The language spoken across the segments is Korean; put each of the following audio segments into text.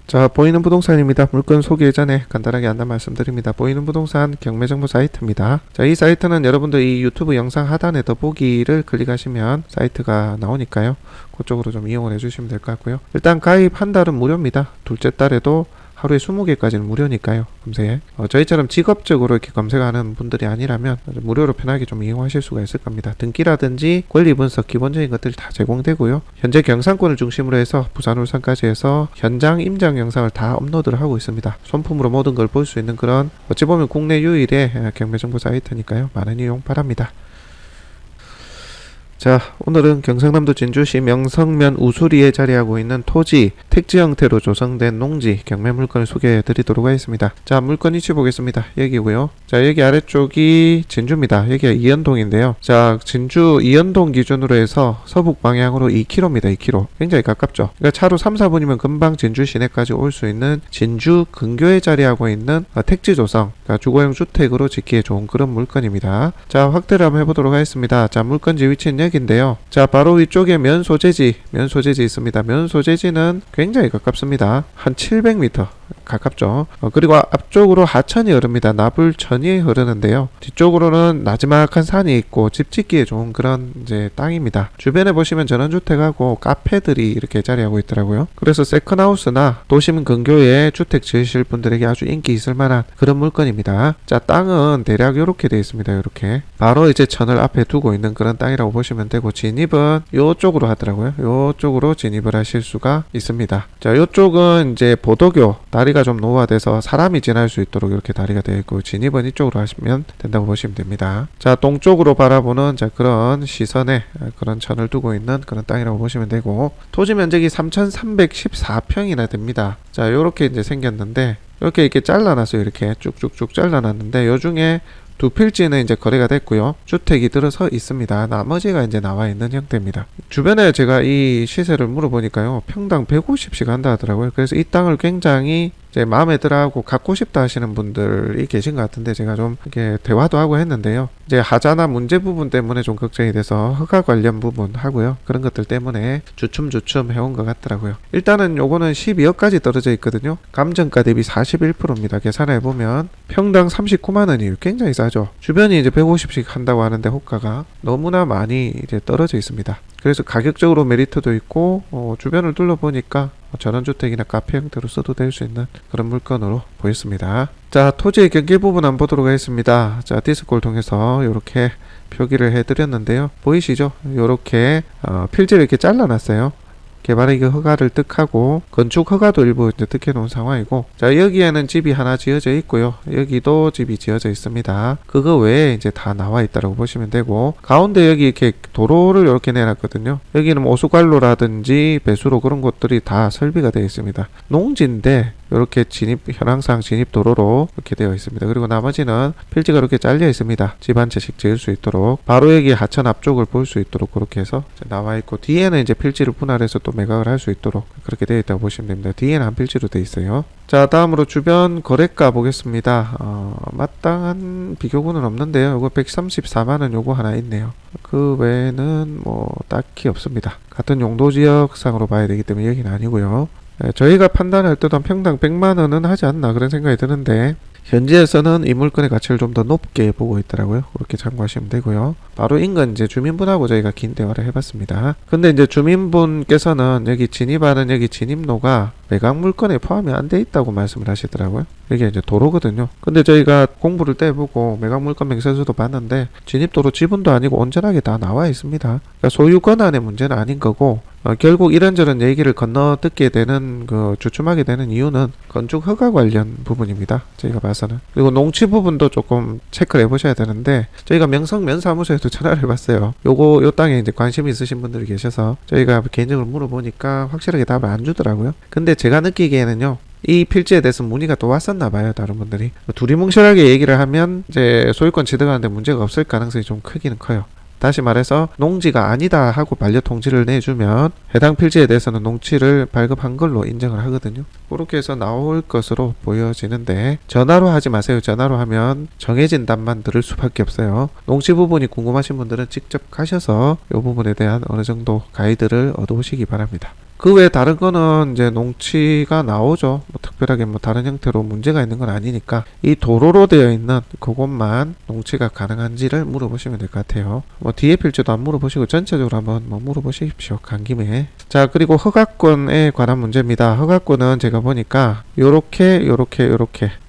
자, 보이는 부동산입니다. 물건 소개 전에 간단하게 안내 말씀드립니다. 보이는 부동산 경매정보 사이트입니다. 자, 이 사이트는 여러분들 이 유튜브 영상 하단에 더보기를 클릭하시면 사이트가 나오니까요. 그쪽으로 좀 이용을 해주시면 될 것 같고요. 일단 가입 한 달은 무료입니다. 둘째 달에도 하루에 20개까지는 무료니까요. 검색. 저희처럼 직업적으로 이렇게 검색하는 분들이 아니라면 무료로 편하게 좀 이용하실 수가 있을 겁니다. 등기라든지 권리 분석 기본적인 것들이 다 제공되고요. 현재 경상권을 중심으로 해서 부산, 울산까지 해서 현장 임장 영상을 다 업로드를 하고 있습니다. 손품으로 모든 걸 볼 수 있는 그런 어찌 보면 국내 유일의 경매정보 사이트니까요. 많은 이용 바랍니다. 자, 오늘은 경상남도 진주시 명성면 우수리에 자리하고 있는 토지, 택지 형태로 조성된 농지 경매 물건을 소개해 드리도록 하겠습니다. 자, 물건 위치 보겠습니다. 여기고요. 자, 여기 아래쪽이 진주입니다. 여기가 이연동인데요. 자, 진주 이연동 기준으로 해서 서북 방향으로 2km입니다. 2km. 굉장히 가깝죠. 그러니까 차로 3, 4분이면 금방 진주 시내까지 올 수 있는 진주 근교에 자리하고 있는 택지 조성, 그러니까 주거용 주택으로 짓기에 좋은 그런 물건입니다. 자, 확대를 한번 해보도록 하겠습니다. 자, 물건지 위치는 여기인데요. 자, 바로 위쪽에 면 소재지 있습니다. 면 소재지는 굉장히 가깝습니다. 한 700m 가깝죠. 그리고 앞쪽으로 하천이 흐릅니다. 나불천이 흐르는데요. 뒤쪽으로는 나지막한 산이 있고 집 짓기에 좋은 그런 이제 땅입니다. 주변에 보시면 전원주택하고 카페들이 이렇게 자리하고 있더라고요. 그래서 세컨하우스나 도심 근교에 주택 지으실 분들에게 아주 인기 있을 만한 그런 물건입니다. 자, 땅은 대략 이렇게 되어 있습니다. 이렇게 바로 이제 천을 앞에 두고 있는 그런 땅이라고 보시면 되고, 진입은 이쪽으로 하더라고요. 이쪽으로 진입을 하실 수가 있습니다. 자, 이쪽은 이제 보도교 다리가 좀 노화돼서 사람이 지날 수 있도록 이렇게 다리가 되어 있고, 진입은 이쪽으로 하시면 된다고 보시면 됩니다. 자, 동쪽으로 바라보는 자 그런 시선에 그런 천을 두고 있는 그런 땅이라고 보시면 되고, 토지 면적이 3,314평이나 됩니다. 자, 요렇게 이제 생겼는데, 이렇게 잘라놨어요. 이렇게 쭉쭉쭉 잘라놨는데, 요 중에 두 필지는 이제 거래가 됐고요. 주택이 들어서 있습니다. 나머지가 이제 나와 있는 형태입니다. 주변에 제가 이 시세를 물어보니까요, 평당 150씩 한다 하더라고요. 그래서 이 땅을 굉장히 제 마음에 들어하고 갖고 싶다 하시는 분들이 계신 것 같은데, 제가 좀 이렇게 대화도 하고 했는데요. 이제 하자나 문제 부분 때문에 좀 걱정이 돼서 허가 관련 부분 하고요. 그런 것들 때문에 주춤 해온 것 같더라고요. 일단은 요거는 12억까지 떨어져 있거든요. 감정가 대비 41%입니다. 계산해 보면 평당 39만 원이에요. 굉장히 싸죠. 주변이 이제 150씩 한다고 하는데 호가가 너무나 많이 이제 떨어져 있습니다. 그래서 가격적으로 메리트도 있고, 주변을 둘러보니까 전원주택이나 카페 형태로 써도 될 수 있는 그런 물건으로 보였습니다. 자, 토지의 경계 부분 한번 보도록 하겠습니다. 자, 디스코를 통해서 이렇게 표기를 해드렸는데요. 보이시죠? 이렇게 필지를 이렇게 잘라놨어요. 개발의 허가를 득하고 건축 허가도 일부 이제 득해 놓은 상황이고, 자, 여기에는 집이 하나 지어져 있고요. 여기도 집이 지어져 있습니다. 그거 외에 이제 다 나와 있다고 보시면 되고, 가운데 여기 이렇게 도로를 이렇게 내놨거든요. 여기는 뭐 오수관로라든지 배수로 그런 것들이 다 설비가 되어 있습니다. 농지인데 이렇게 현황상 진입 도로로 이렇게 되어 있습니다. 그리고 나머지는 필지가 이렇게 잘려 있습니다. 집 한 채씩 지을 수 있도록, 바로 여기 하천 앞쪽을 볼 수 있도록 그렇게 해서 나와 있고, 뒤에는 이제 필지를 분할해서 또 매각을 할 수 있도록 그렇게 되어 있다고 보시면 됩니다. 뒤에는 한 필지로 되어 있어요. 자, 다음으로 주변 거래가 보겠습니다. 마땅한 비교군은 없는데요. 이거 134만원 요거 하나 있네요. 그 외에는 뭐 딱히 없습니다. 같은 용도 지역상으로 봐야 되기 때문에 여기는 아니고요. 저희가 판단할 때도 평당 100만원은 하지 않나 그런 생각이 드는데, 현지에서는 이 물건의 가치를 좀 더 높게 보고 있더라고요. 그렇게 참고하시면 되고요. 바로 인근 이제 주민분하고 저희가 긴 대화를 해봤습니다. 근데 이제 주민분께서는 여기 진입하는 여기 진입로가 매각 물건에 포함이 안 돼 있다고 말씀을 하시더라고요. 이게 이제 도로거든요. 근데 저희가 공부를 떼보고 매각 물건 명세서도 봤는데, 진입도로 지분도 아니고 온전하게 다 나와 있습니다. 그러니까 소유 권한의 문제는 아닌 거고, 결국 이런저런 얘기를 건너듣게 되는, 주춤하게 되는 이유는 건축 허가 관련 부분입니다. 저희가 봐서는. 그리고 농지 부분도 조금 체크를 해보셔야 되는데, 저희가 명성면 사무소에도 전화를 해봤어요. 요 땅에 이제 관심이 있으신 분들이 계셔서 저희가 개인적으로 물어보니까 확실하게 답을 안 주더라고요. 근데 제가 느끼기에는요, 이 필지에 대해서 문의가 또 왔었나 봐요. 다른 분들이 두리뭉실하게 얘기를 하면 이제 소유권 취득하는데 문제가 없을 가능성이 좀 크기는 커요. 다시 말해서 농지가 아니다 하고 반려 통지를 내주면 해당 필지에 대해서는 농지를 발급한 걸로 인정을 하거든요. 그렇게 해서 나올 것으로 보여지는데, 전화로 하지 마세요. 전화로 하면 정해진 답만 들을 수밖에 없어요. 농지 부분이 궁금하신 분들은 직접 가셔서 이 부분에 대한 어느 정도 가이드를 얻어오시기 바랍니다. 그 외에 다른 거는 이제 농치가 나오죠. 뭐 특별하게 뭐 다른 형태로 문제가 있는 건 아니니까 이 도로로 되어 있는 그것만 농치가 가능한지를 물어보시면 될 것 같아요. 뭐 뒤에 필지도 안 물어보시고 전체적으로 한번 뭐 물어보십시오. 간 김에. 자, 그리고 허가권에 관한 문제입니다. 허가권은 제가 보니까 요렇게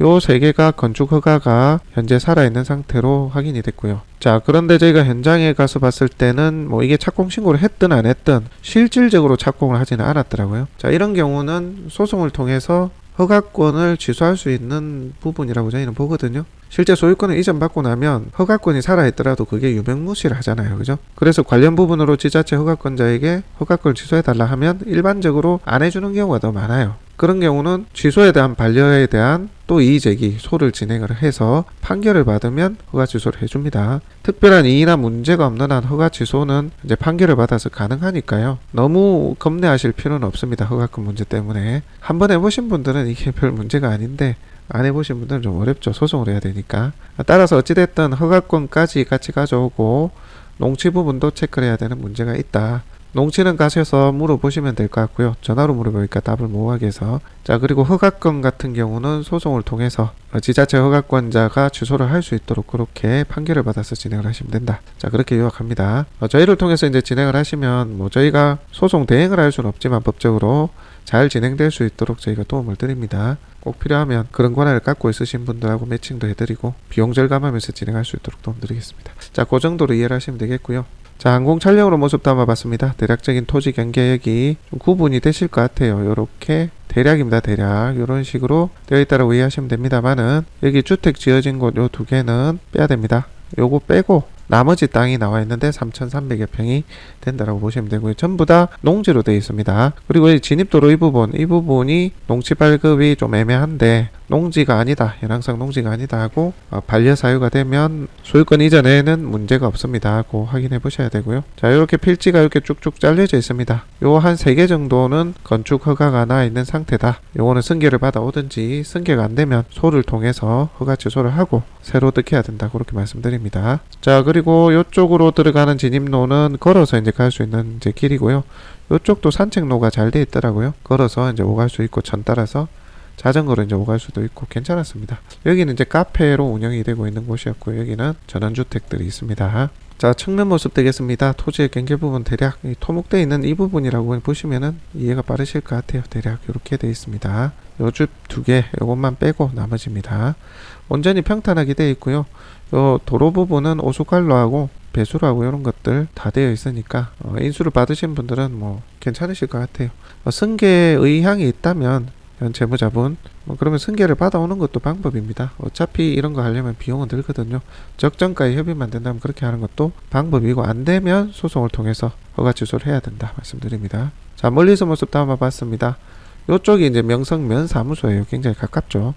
요 세 개가 건축 허가가 현재 살아있는 상태로 확인이 됐고요. 자, 그런데 저희가 현장에 가서 봤을 때는 뭐 이게 착공 신고를 했든 안 했든 실질적으로 착공을 하지는 않았더라고요. 자, 이런 경우는 소송을 통해서 허가권을 취소할 수 있는 부분이라고 저희는 보거든요. 실제 소유권을 이전받고 나면 허가권이 살아있더라도 그게 유명무실하잖아요. 그죠? 그래서 관련 부분으로 지자체 허가권자에게 허가권을 취소해달라 하면 일반적으로 안 해주는 경우가 더 많아요. 그런 경우는 취소에 대한 반려에 대한 또 이의제기, 소를 진행을 해서 판결을 받으면 허가 취소를 해줍니다. 특별한 이의나 문제가 없는 한 허가 취소는 이제 판결을 받아서 가능하니까요. 너무 겁내하실 필요는 없습니다. 허가권 문제 때문에. 한번 해보신 분들은 이게 별 문제가 아닌데 안 해보신 분들은 좀 어렵죠. 소송을 해야 되니까. 따라서 어찌됐든 허가권까지 같이 가져오고 농지 부분도 체크를 해야 되는 문제가 있다. 농지는 가셔서 물어보시면 될 것 같고요. 전화로 물어보니까 답을 못 하겠어. 자, 그리고 허가권 같은 경우는 소송을 통해서 지자체 허가권자가 취소를 할 수 있도록 그렇게 판결을 받아서 진행을 하시면 된다. 자, 그렇게 요약합니다. 저희를 통해서 이제 진행을 하시면 뭐 저희가 소송 대행을 할 수는 없지만 법적으로 잘 진행될 수 있도록 저희가 도움을 드립니다. 꼭 필요하면 그런 권한을 갖고 있으신 분들하고 매칭도 해드리고 비용 절감하면서 진행할 수 있도록 도움드리겠습니다. 자, 그 정도로 이해를 하시면 되겠고요. 자, 항공 촬영으로 모습 담아봤습니다. 대략적인 토지 경계역이 좀 구분이 되실 것 같아요. 요렇게 대략입니다. 대략 이런 식으로 되어 있다고 이해하시면 됩니다만은 여기 주택 지어진 곳 요 두 개는 빼야 됩니다. 요거 빼고 나머지 땅이 나와 있는데 3,300여 평이 된다라고 보시면 되고요. 전부 다 농지로 되어 있습니다. 그리고 이 진입도로 이 부분이 농지 발급이 좀 애매한데 농지가 아니다, 현황상 농지가 아니다 하고 반려 사유가 되면 소유권 이전에는 문제가 없습니다 하고 확인해 보셔야 되고요. 자, 이렇게 필지가 이렇게 쭉쭉 잘려져 있습니다. 요 한 3개 정도는 건축 허가가 나 있는 상태다. 요거는 승계를 받아 오든지 승계가 안 되면 소를 통해서 허가 취소를 하고 새로 득해야 된다 그렇게 말씀드립니다. 자, 그리고 요쪽으로 들어가는 진입로는 걸어서 이제 갈 수 있는 이제 길이고요. 요쪽도 산책로가 잘 돼 있더라고요. 걸어서 이제 오갈 수 있고 전 따라서 자전거로 이제 오갈 수도 있고 괜찮았습니다. 여기는 이제 카페로 운영이 되고 있는 곳이었고요. 여기는 전원주택들이 있습니다. 자, 측면 모습 되겠습니다. 토지의 경계 부분 대략 토목되어 있는 이 부분이라고 보시면은 이해가 빠르실 것 같아요. 대략 이렇게 되어 있습니다. 요 집 2개 요것만 빼고 나머지입니다. 온전히 평탄하게 되어 있고요. 요 도로 부분은 오수관로하고 배수로하고 이런 것들 다 되어 있으니까 인수를 받으신 분들은 뭐 괜찮으실 것 같아요. 승계 의향이 있다면 현 채무자분 그러면 승계를 받아오는 것도 방법입니다. 어차피 이런 거 하려면 비용은 들거든요. 적정가에 협의만 된다면 그렇게 하는 것도 방법이고 안 되면 소송을 통해서 허가 취소를 해야 된다 말씀드립니다. 자, 멀리서 모습 담아봤습니다. 요쪽이 이제 명성면 사무소예요. 굉장히 가깝죠.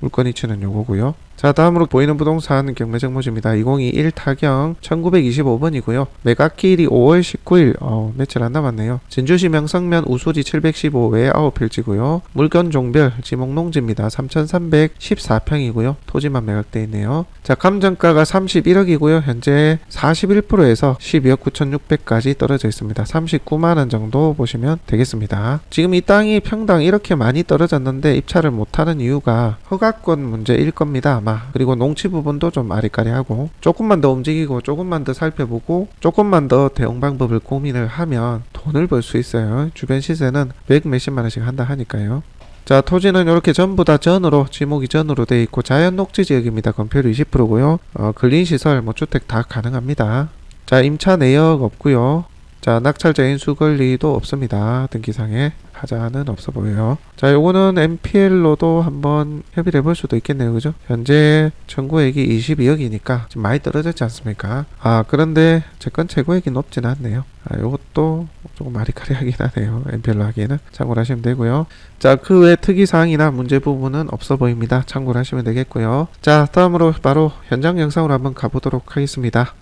물건 위치는 요거고요. 자, 다음으로 보이는 부동산 경매정모지입니다. 2021 타경 1925번이고요. 매각기일이 5월 19일, 며칠 안 남았네요. 진주시 명성면 우수지 715외 9필지고요. 물건 종별 지목농지입니다. 3,314평이고요. 토지만 매각되어 있네요. 자, 감정가가 31억이고요. 현재 41%에서 12억 9,600까지 떨어져 있습니다. 39만원 정도 보시면 되겠습니다. 지금 이 땅이 평당 이렇게 많이 떨어졌는데 입찰을 못하는 이유가 허가권 문제일 겁니다. 아마. 그리고 농지 부분도 좀 아리까리하고 조금만 더 움직이고 조금만 더 살펴보고 조금만 더 대응 방법을 고민을 하면 돈을 벌 수 있어요. 주변 시세는 100 몇십만 원씩 한다 하니까요. 자, 토지는 이렇게 전부 다 전으로 지목이 전으로 되어 있고 자연 녹지 지역입니다. 건폐율 20%고요. 근린시설 뭐 주택 다 가능합니다. 자, 임차 내역 없고요. 자, 낙찰자 인수 권리도 없습니다. 등기상에 하자는 없어 보여요. 자, 요거는 MPL로도 한번 협의를 해볼 수도 있겠네요. 그죠? 현재 청구액이 22억이니까 좀 많이 떨어졌지 않습니까? 그런데 채권 최고액이 높지는 않네요. 요것도 조금 아리까리하긴 하네요. MPL로 하기에는 참고를 하시면 되고요. 자, 그 외 특이사항이나 문제 부분은 없어 보입니다. 참고를 하시면 되겠고요. 자, 다음으로 바로 현장 영상으로 한번 가보도록 하겠습니다.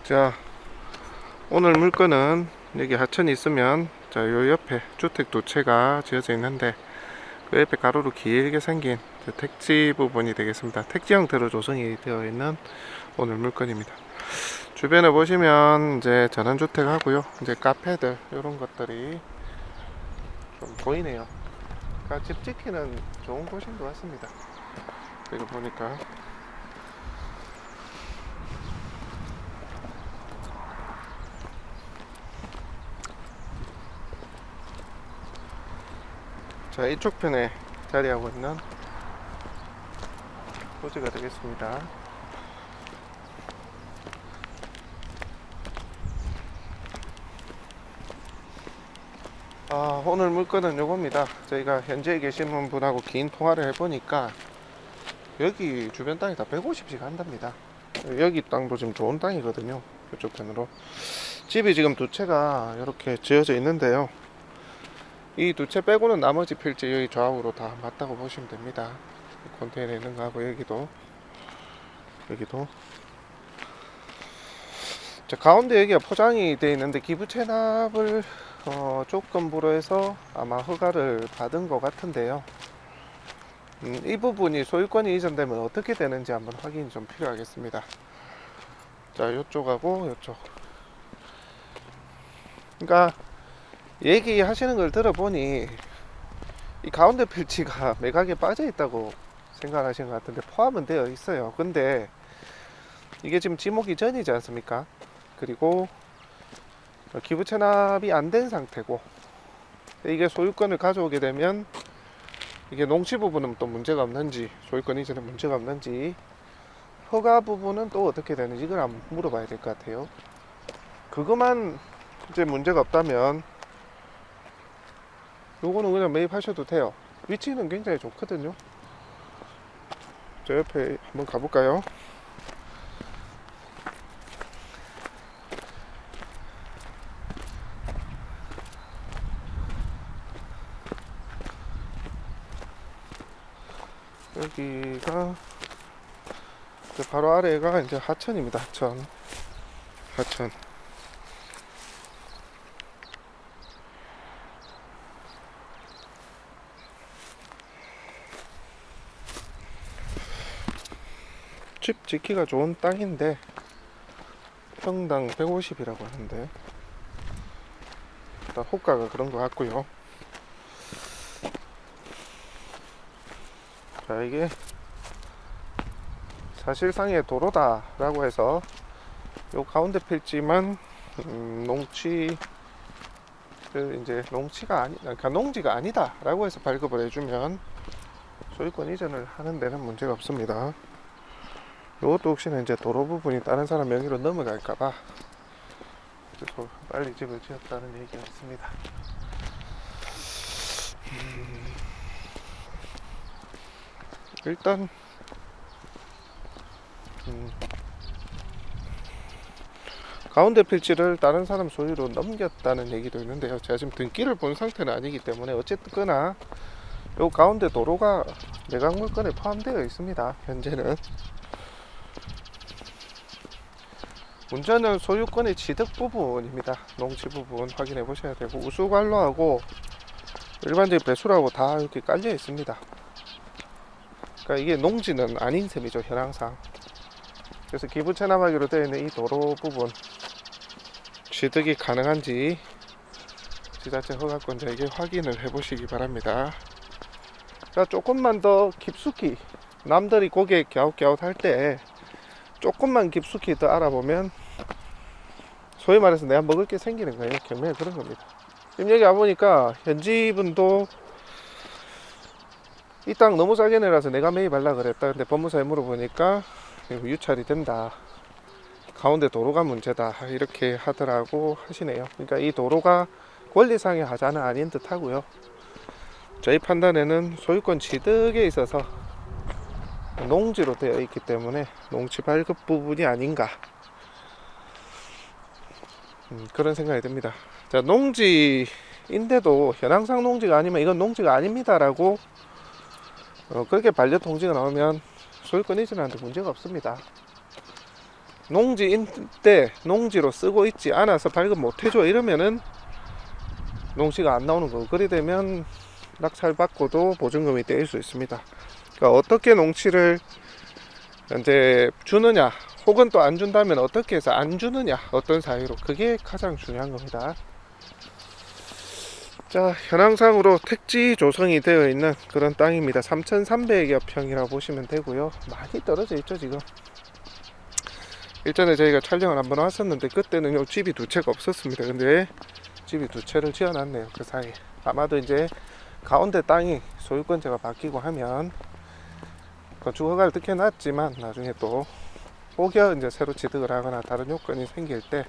자, 오늘 물건은 여기 하천이 있으면 자, 요 옆에 주택 두 채가 지어져 있는데 그 옆에 가로로 길게 생긴 택지 부분이 되겠습니다. 택지 형태로 조성이 되어 있는 오늘 물건입니다. 주변에 보시면 이제 전원주택 하고요, 이제 카페들 이런 것들이 좀 보이네요. 그러니까 집 짓기는 좋은 곳인 것 같습니다. 여기 보니까 자, 이쪽 편에 자리하고 있는 토지가 되겠습니다. 오늘 물건은 요겁니다. 저희가 현재 계시는 분하고 긴 통화를 해보니까 여기 주변 땅이 다 150씩 한답니다. 여기 땅도 지금 좋은 땅이거든요. 이쪽 편으로 집이 지금 두 채가 이렇게 지어져 있는데요, 이 두 채 빼고는 나머지 필지 여기 좌우로 다 맞다고 보시면 됩니다. 컨테이너 있는 거 하고 여기도 자, 가운데 여기가 포장이 되어 있는데 기부 체납을 조건부로 해서 아마 허가를 받은 것 같은데요. 이 부분이 소유권이 이전되면 어떻게 되는지 한번 확인이 좀 필요하겠습니다. 자, 요쪽하고 요쪽, 그러니까 얘기하시는 걸 들어보니 이 가운데 필지가 매각에 빠져 있다고 생각하시는 것 같은데 포함은 되어 있어요. 근데 이게 지금 지목이 전이지 않습니까? 그리고 기부 체납이 안 된 상태고, 이게 소유권을 가져오게 되면 이게 농지 부분은 또 문제가 없는지, 소유권 이전에 문제가 없는지, 허가 부분은 또 어떻게 되는지 이걸 한번 물어봐야 될 것 같아요. 그것만 이제 문제가 없다면 요거는 그냥 매입하셔도 돼요. 위치는 굉장히 좋거든요. 저 옆에 한번 가볼까요? 여기가 바로 아래가 이제 하천입니다. 하천. 집 짓기가 좋은 땅인데 평당 150이라고 하는데 일단 호가가 그런 것 같고요. 자, 이게 사실상의 도로다 라고 해서 요 가운데 필지만 농지를 이제 그러니까 농지가 아니다 라고 해서 발급을 해주면 소유권 이전을 하는 데는 문제가 없습니다. 요것도 혹시나 이제 도로 부분이 다른 사람 명의로 넘어갈까봐 그래서 빨리 집을 지었다는 얘기가 있습니다. 일단 가운데 필지를 다른 사람 소유로 넘겼다는 얘기도 있는데요, 제가 지금 등기를 본 상태는 아니기 때문에 어쨌거나 요 가운데 도로가 매각 물건에 포함되어 있습니다. 현재는 문제는 소유권의 취득 부분입니다. 농지 부분 확인해 보셔야 되고, 우수관로하고 일반적인 배수로하고 다 이렇게 깔려 있습니다. 그러니까 이게 농지는 아닌 셈이죠, 현황상. 그래서 기부 체납하기로 되어 있는 이 도로 부분 취득이 가능한지 지자체 허가권자에게 확인을 해 보시기 바랍니다. 자, 조금만 더 깊숙이, 남들이 고개 갸웃갸웃 할 때 조금만 깊숙이 더 알아보면 소위 말해서 내가 먹을 게 생기는 거예요. 경매는 그런 겁니다. 지금 여기 와보니까 현지분도 이 땅 너무 싸게 내라서 내가 매입하려고 그랬다. 근데 법무사에 물어보니까 유찰이 된다, 가운데 도로가 문제다, 이렇게 하더라고 하시네요. 그러니까 이 도로가 권리상의 하자는 아닌 듯 하고요. 저희 판단에는 소유권 취득에 있어서 농지로 되어 있기 때문에 농지 발급 부분이 아닌가, 그런 생각이 듭니다. 자, 농지인데도 현황상 농지가 아니면 이건 농지가 아닙니다 라고 그렇게 반려 통지가 나오면 소유권 이전하는데 문제가 없습니다. 농지인데 농지로 쓰고 있지 않아서 발급 못해줘 이러면은 농지가 안 나오는 거고, 그리 되면 낙찰 받고도 보증금이 떼일 수 있습니다. 그러니까 어떻게 농지를 이제 주느냐, 혹은 또 안 준다면 어떻게 해서 안 주느냐, 어떤 사유로, 그게 가장 중요한 겁니다. 자, 현황상으로 택지 조성이 되어 있는 그런 땅입니다. 3,300여 평이라고 보시면 되고요. 많이 떨어져 있죠 지금. 일전에 저희가 촬영을 한번 왔었는데 그때는 요 집이 두 채가 없었습니다. 근데 집이 두 채를 지어놨네요. 그 사이에. 아마도 이제 가운데 땅이 소유권자가 바뀌고 하면 건축 허가를 득해 놨지만 나중에 또 혹여 이제 새로 취득을 하거나 다른 요건이 생길 때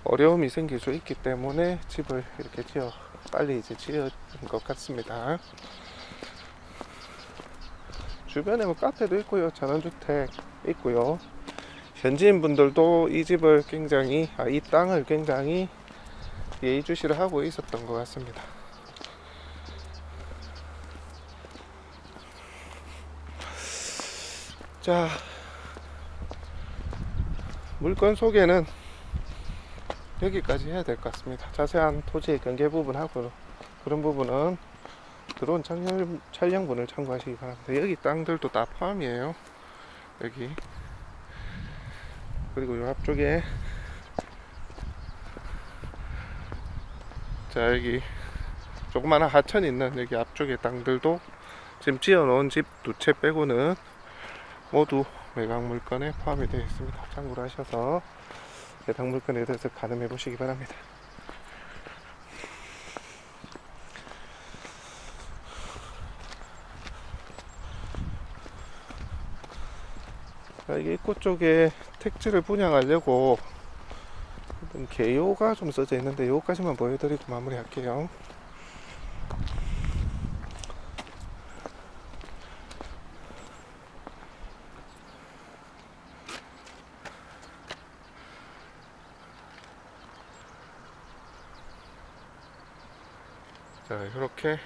어려움이 생길 수 있기 때문에 집을 이렇게 빨리 이제 지은 것 같습니다. 주변에 뭐 카페도 있고요, 전원주택 있고요. 현지인 분들도 이 집을 굉장히, 이 땅을 굉장히 예의주시를 하고 있었던 것 같습니다. 자, 물건 소개는 여기까지 해야 될 것 같습니다. 자세한 토지의 경계 부분하고 그런 부분은 드론 촬영본을 참고하시기 바랍니다. 여기 땅들도 다 포함이에요. 여기, 그리고 요 앞쪽에, 자 여기 조그마한 하천 있는 여기 앞쪽에 땅들도 지금 지어놓은 집 두 채 빼고는 모두 매각 물건에 포함이 되어 있습니다. 참고를 하셔서 매각 물건에 대해서 가늠해 보시기 바랍니다. 이게 입구 쪽에 택지를 분양하려고 개요가 좀 써져 있는데 요거까지만 보여드리고 마무리 할게요. 자, 이렇게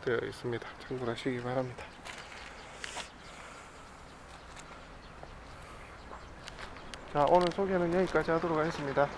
되어 있습니다. 참고를 하시기 바랍니다. 자, 오늘 소개는 여기까지 하도록 하겠습니다.